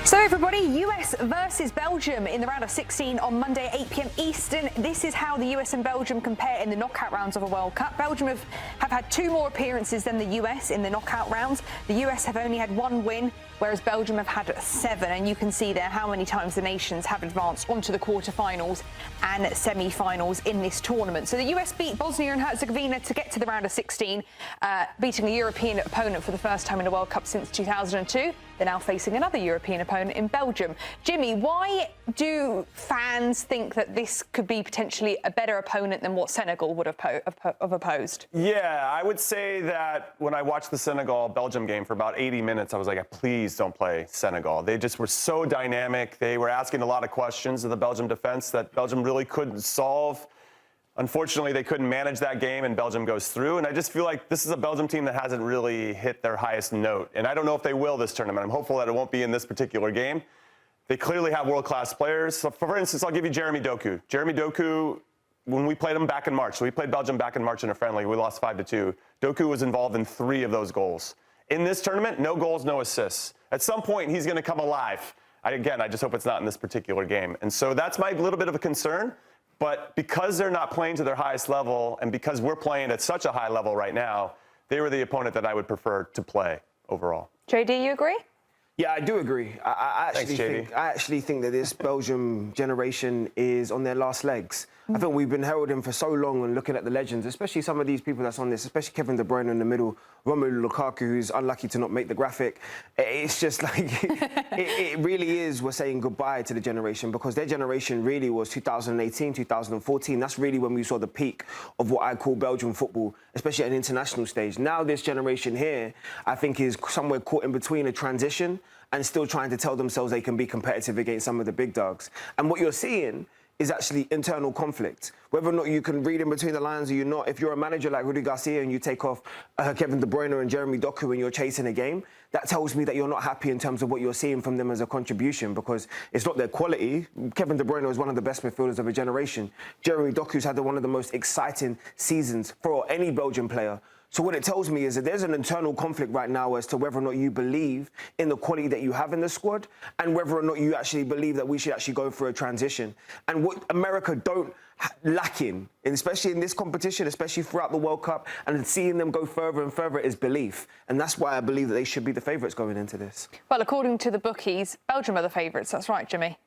So everybody, US versus Belgium in the round of 16 on Monday, 8 p.m. Eastern. This is how the US and Belgium compare in the knockout rounds of a World Cup. Belgium have had 2 more appearances than the US in the knockout rounds. The US have only had 1 win, whereas Belgium have had 7. And you can see there how many times the nations have advanced onto the quarterfinals and semi-finals in this tournament. So the US beat Bosnia and Herzegovina to get to the round of 16, beating a European opponent for the first time in a World Cup since 2002. They're now facing another European opponent in Belgium. Jimmy, why do fans think that this could be potentially a better opponent than what Senegal would have opposed? Yeah, I would say that when I watched the Senegal-Belgium game for about 80 minutes, I was like, please don't play Senegal. They just were so dynamic. They were asking a lot of questions of the Belgium defense that Belgium really couldn't solve. Unfortunately, they couldn't manage that game, and Belgium goes through. And I just feel like this is a Belgium team that hasn't really hit their highest note. And I don't know if they will this tournament. I'm hopeful that it won't be in this particular game. They clearly have world-class players. So for instance, I'll give you Jeremy Doku. Jeremy Doku, when we played him back in March, so we played Belgium back in March in a friendly. We lost 5-2. Doku was involved in 3 of those goals. In this tournament, no goals, no assists. At some point, he's going to come alive. I just hope it's not in this particular game. And so that's my little bit of a concern. But because they're not playing to their highest level, and because we're playing at such a high level right now, they were the opponent that I would prefer to play overall. Jaydee, you agree? Yeah, I do agree. I actually think that this Belgium generation is on their last legs. I think we've been heralding for so long and looking at the legends, especially some of these people that's on this, especially Kevin De Bruyne in the middle, Romelu Lukaku, who's unlucky to not make the graphic. It's just like, it really is, we're saying goodbye to the generation, because their generation really was 2018, 2014. That's really when we saw the peak of what I call Belgian football, especially at an international stage. Now this generation here, I think, is somewhere caught in between a transition and still trying to tell themselves they can be competitive against some of the big dogs. And what you're seeing is actually internal conflict. Whether or not you can read in between the lines or you're not, if you're a manager like Rudy Garcia and you take off Kevin De Bruyne and Jeremy Doku and you're chasing a game, that tells me that you're not happy in terms of what you're seeing from them as a contribution, because it's not their quality. Kevin De Bruyne was one of the best midfielders of a generation. Jeremy Doku's had one of the most exciting seasons for any Belgian player. So what it tells me is that there's an internal conflict right now as to whether or not you believe in the quality that you have in the squad and whether or not you actually believe that we should actually go through a transition. And what America don't lack in, especially in this competition, especially throughout the World Cup, and seeing them go further and further, is belief. And that's why I believe that they should be the favourites going into this. Well, according to the bookies, Belgium are the favourites. That's right, Jimmy.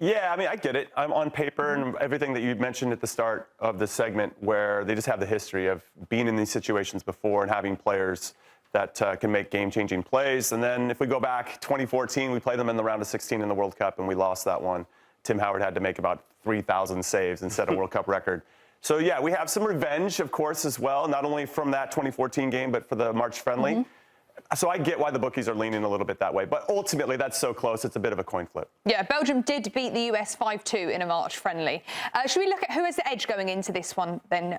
Yeah, I mean, I get it. I'm on paper and everything that you mentioned at the start of this segment, where they just have the history of being in these situations before and having players that can make game-changing plays. And then if we go back 2014, we played them in the round of 16 in the World Cup and we lost that one. Tim Howard had to make about 3,000 saves and set a World Cup record. So yeah, we have some revenge, of course, as well, not only from that 2014 game, but for the March friendly. So I get why the bookies are leaning a little bit that way. But ultimately, that's so close, it's a bit of a coin flip. Yeah, Belgium did beat the US 5-2 in a March friendly. Should we look at who has the edge going into this one then,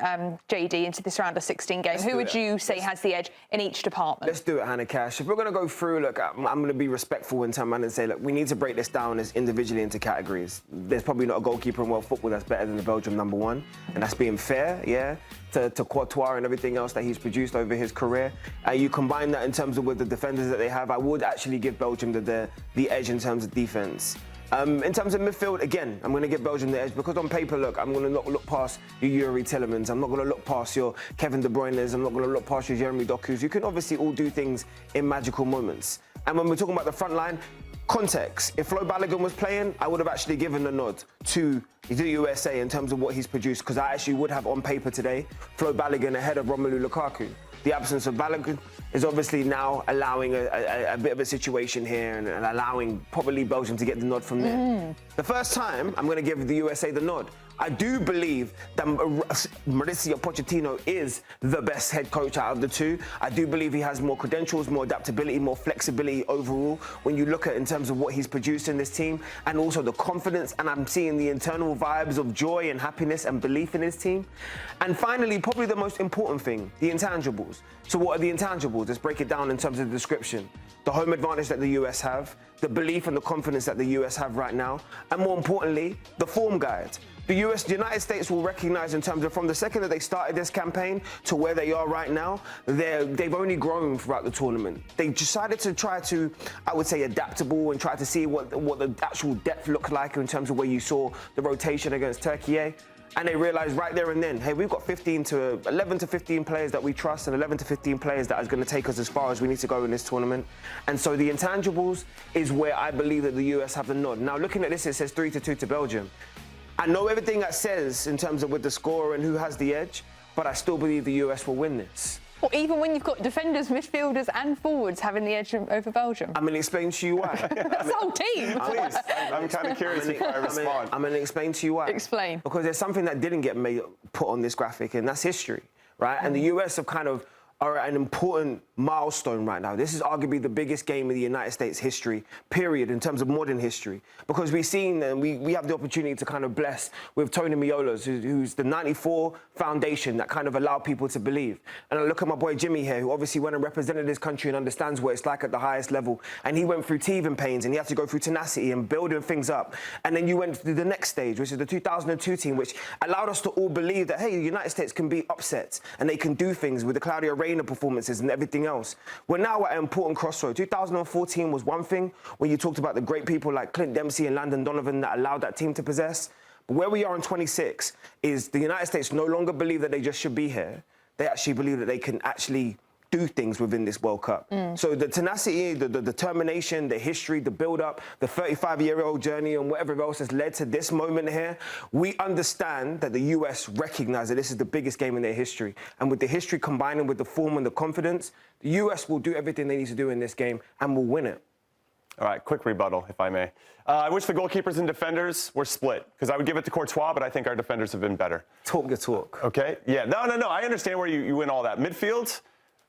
Jaydee, into this round of 16 game? Who would you say has the edge in each department? Let's do it, Hannah Cash. If we're going to go through, look, I'm going to be respectful in time and say, look, we need to break this down as individually into categories. There's probably not a goalkeeper in world football that's better than the Belgium #1, and that's being fair, yeah, to Courtois and everything else that he's produced over his career. You combine that in terms of with the defenders that they have, I would actually give Belgium the edge in terms of defence. In terms of midfield, again, I'm going to give Belgium the edge because on paper, look, I'm going to not look past your Yuri Tillemans. I'm not going to look past your Kevin De Bruyne's. I'm not going to look past your Jeremy Doku's. You can obviously all do things in magical moments. And when we're talking about the front line, context. If Folarin Balogun was playing, I would have actually given the nod to the USA in terms of what he's produced, because I actually would have on paper today Folarin Balogun ahead of Romelu Lukaku. The absence of Balogun is obviously now allowing a bit of a situation here and allowing probably Belgium to get the nod from there. The first time, I'm going to give the USA the nod. I do believe that Mauricio Pochettino is the best head coach out of the 2. I do believe he has more credentials, more adaptability, more flexibility overall when you look at in terms of what he's produced in this team, and also the confidence, and I'm seeing the internal vibes of joy and happiness and belief in his team. And finally, probably the most important thing, the intangibles. So what are the intangibles? Let's break it down in terms of the description. The home advantage that the US have, the belief and the confidence that the US have right now, and more importantly, the form guide. the United States will recognize in terms of from the second that they started this campaign to where they are right now, they've only grown throughout the tournament. They decided to try to, I would say, adaptable and try to see what the actual depth looked like in terms of where you saw the rotation against Turkey. And they realized right there and then, hey, we've got 11 to 15 players that we trust and 11 to 15 players that is going to take us as far as we need to go in this tournament. And so the intangibles is where I believe that the US have the nod. Now, looking at this, it says 3-2 to Belgium. I know everything that says in terms of with the score and who has the edge, but I still believe the US will win this. Well, even when you've got defenders, midfielders and forwards having the edge over Belgium. I'm going to explain to you why. That's the whole team. Please, I'm kind of curious before I respond. I'm going to explain to you why. Explain. Because there's something that didn't get put on this graphic, and that's history, right? And the US have are at an important milestone right now. This is arguably the biggest game in the United States history, period, in terms of modern history. Because we've seen and we have the opportunity to kind of bless with Tony Miola's, who's the 94 foundation that kind of allowed people to believe. And I look at my boy Jimmy here, who obviously went and represented his country and understands what it's like at the highest level. And he went through teething pains and he had to go through tenacity and building things up. And then you went through the next stage, which is the 2002 team, which allowed us to all believe that, hey, the United States can be upset and they can do things with the Claudio Reyna performances and everything else. We're now at an important crossroad. 2014 was one thing when you talked about the great people like Clint Dempsey and Landon Donovan that allowed that team to possess. But where we are in 26 is the United States no longer believe that they just should be here. They actually believe that they can actually do things within this World Cup. So the tenacity, the determination, the history, the build-up, the 35-year-old journey and whatever else has led to this moment here, we understand that the US recognize that this is the biggest game in their history. And with the history combining with the form and the confidence, the US will do everything they need to do in this game and will win it. All right, quick rebuttal, if I may. I wish the goalkeepers and defenders were split, because I would give it to Courtois, but I think our defenders have been better. Talk your talk. Okay, yeah, no, I understand where you win all that. Midfield,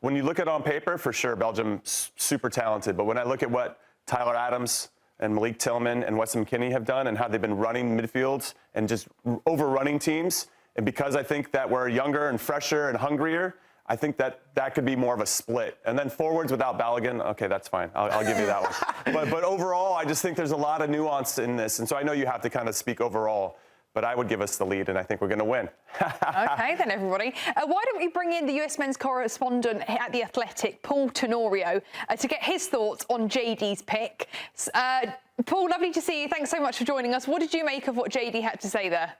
when you look at it on paper, for sure, Belgium's super talented. But when I look at what Tyler Adams and Malik Tillman and Weston McKennie have done and how they've been running midfields and just overrunning teams, and because I think that we're younger and fresher and hungrier, I think that could be more of a split. And then forwards without Balogun, okay, that's fine. I'll give you that one. But overall, I just think there's a lot of nuance in this. And so I know you have to kind of speak overall. But I would give us the lead, and I think we're going to win. Okay, then, everybody. Why don't we bring in the US men's correspondent at The Athletic, Paul Tenorio, to get his thoughts on Jaydee's pick. Paul, lovely to see you. Thanks so much for joining us. What did you make of what Jaydee had to say there?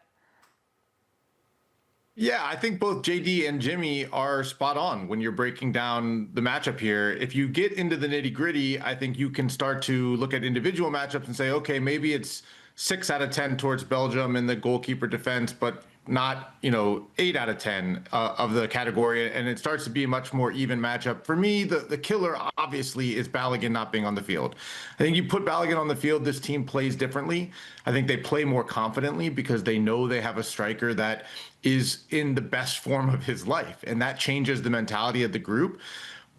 Yeah, I think both Jaydee and Jimmy are spot on when you're breaking down the matchup here. If you get into the nitty-gritty, I think you can start to look at individual matchups and say, okay, maybe it's 6 out of 10 towards Belgium in the goalkeeper defense, but not, 8 out of 10 of the category. And it starts to be a much more even matchup. For me, the killer, obviously, is Balogun not being on the field. I think you put Balogun on the field, this team plays differently. I think they play more confidently because they know they have a striker that is in the best form of his life. And that changes the mentality of the group.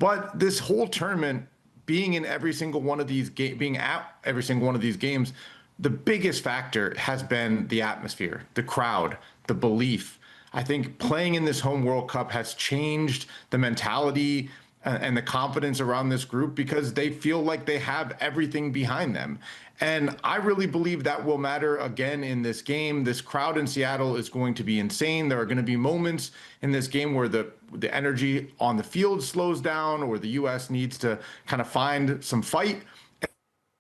But this whole tournament, being in every single one of these being at every single one of these games, the biggest factor has been the atmosphere, the crowd, the belief. I think playing in this home World Cup has changed the mentality and the confidence around this group because they feel like they have everything behind them. And I really believe that will matter again in this game. This crowd in Seattle is going to be insane. There are going to be moments in this game where the energy on the field slows down or the U.S. needs to kind of find some fight.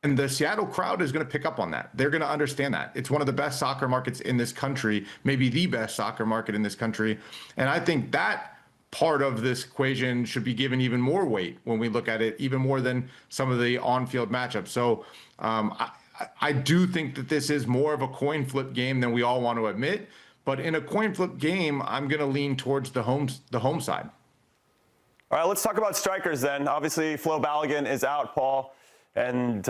And the Seattle crowd is going to pick up on that. They're going to understand that. It's one of the best soccer markets in this country, maybe the best soccer market in this country. And I think that part of this equation should be given even more weight when we look at it, even more than some of the on-field matchups. So I do think that this is more of a coin flip game than we all want to admit. But in a coin flip game, I'm going to lean towards the home side. All right, let's talk about strikers then. Obviously, Flo Balogun is out, Paul. And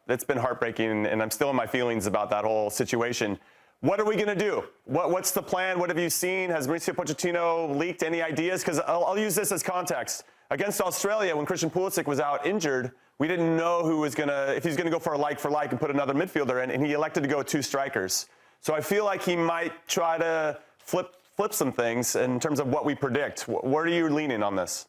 it's been heartbreaking, and I'm still in my feelings about that whole situation. What are we going to do? What's the plan? What have you seen? Has Mauricio Pochettino leaked any ideas? Because I'll use this as context. Against Australia, when Christian Pulisic was out injured, we didn't know if he's going to go for a like and put another midfielder in, and he elected to go 2 strikers. So I feel like he might try to flip some things in terms of what we predict. Where are you leaning on this?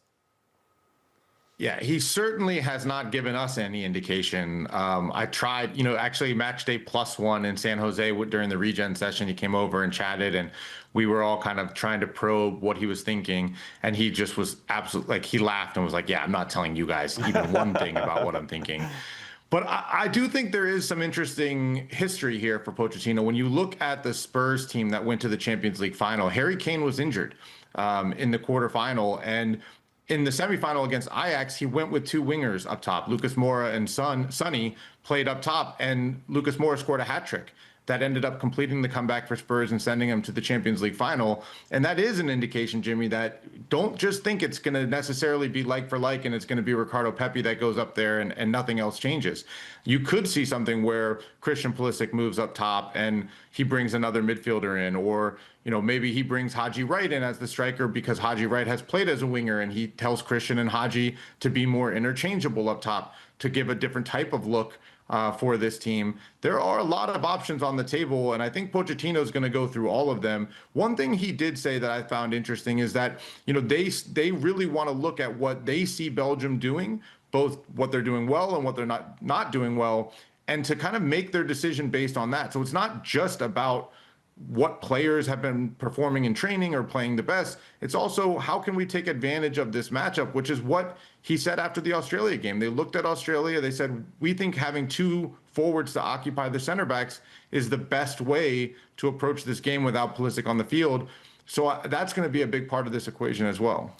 Yeah, he certainly has not given us any indication. I tried, actually match day +1 in San Jose during the regen session. He came over and chatted, and we were all kind of trying to probe what he was thinking. And he just was absolutely he laughed and was like, yeah, I'm not telling you guys even one thing about what I'm thinking. But I do think there is some interesting history here for Pochettino. When you look at the Spurs team that went to the Champions League final, Harry Kane was injured in the quarterfinal. And in the semifinal against Ajax, he went with two wingers up top. Lucas Moura and Sonny played up top, and Lucas Moura scored a hat trick that ended up completing the comeback for Spurs and sending them to the Champions League final. And that is an indication, Jimmy, that don't just think it's going to necessarily be like for like and it's going to be Ricardo Pepi that goes up there and nothing else changes. You could see something where Christian Pulisic moves up top and he brings another midfielder in, or maybe he brings Haji Wright in as the striker because Haji Wright has played as a winger, and he tells Christian and Haji to be more interchangeable up top to give a different type of look for this team. There are a lot of options on the table, and I think Pochettino is going to go through all of them. One thing he did say that I found interesting is that they really want to look at what they see Belgium doing, both what they're doing well and what they're not doing well, and to kind of make their decision based on that. So it's not just about what players have been performing in training or playing the best. It's also how can we take advantage of this matchup, which is what he said after the Australia game. They looked at Australia. They said, we think having two forwards to occupy the center backs is the best way to approach this game without Pulisic on the field. So that's going to be a big part of this equation as well.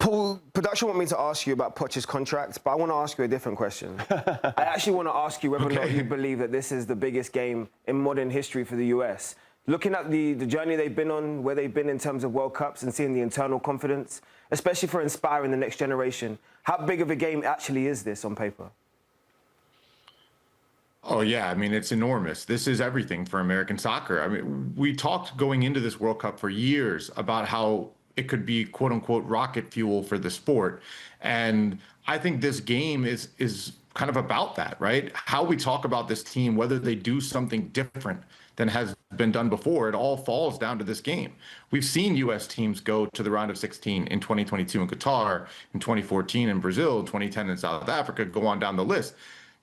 Paul, production want me to ask you about Poch's contract, but I want to ask you a different question. I actually want to ask you whether or not you believe that this is the biggest game in modern history for the US. Looking at the journey they've been on, where they've been in terms of World Cups and seeing the internal confidence, especially for inspiring the next generation, how big of a game actually is this on paper? Oh, yeah. I mean, it's enormous. This is everything for American soccer. I mean, we talked going into this World Cup for years about how it could be, quote unquote, rocket fuel for the sport. And I think this game is kind of about that, right? How we talk about this team, whether they do something different than has been done before, it all falls down to this game. We've seen U.S. teams go to the round of 16 in 2022 in Qatar, in 2014 in Brazil, 2010 in South Africa, go on down the list.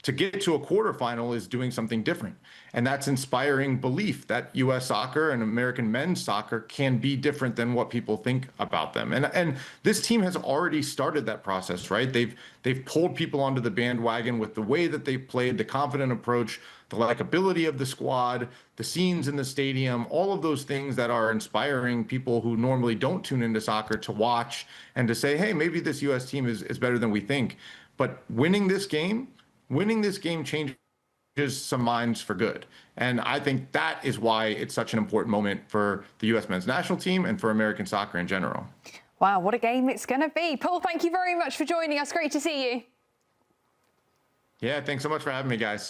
To get to a quarterfinal is doing something different. And that's inspiring belief that U.S. soccer and American men's soccer can be different than what people think about them. And this team has already started that process, right? They've pulled people onto the bandwagon with the way that they played, the confident approach, the likability of the squad, the scenes in the stadium, all of those things that are inspiring people who normally don't tune into soccer to watch and to say, hey, maybe this U.S. team is better than we think. But winning this game changes some minds for good. And I think that is why it's such an important moment for the U.S. men's national team and for American soccer in general. Wow, what a game it's going to be. Paul, thank you very much for joining us. Great to see you. Yeah, thanks so much for having me, guys.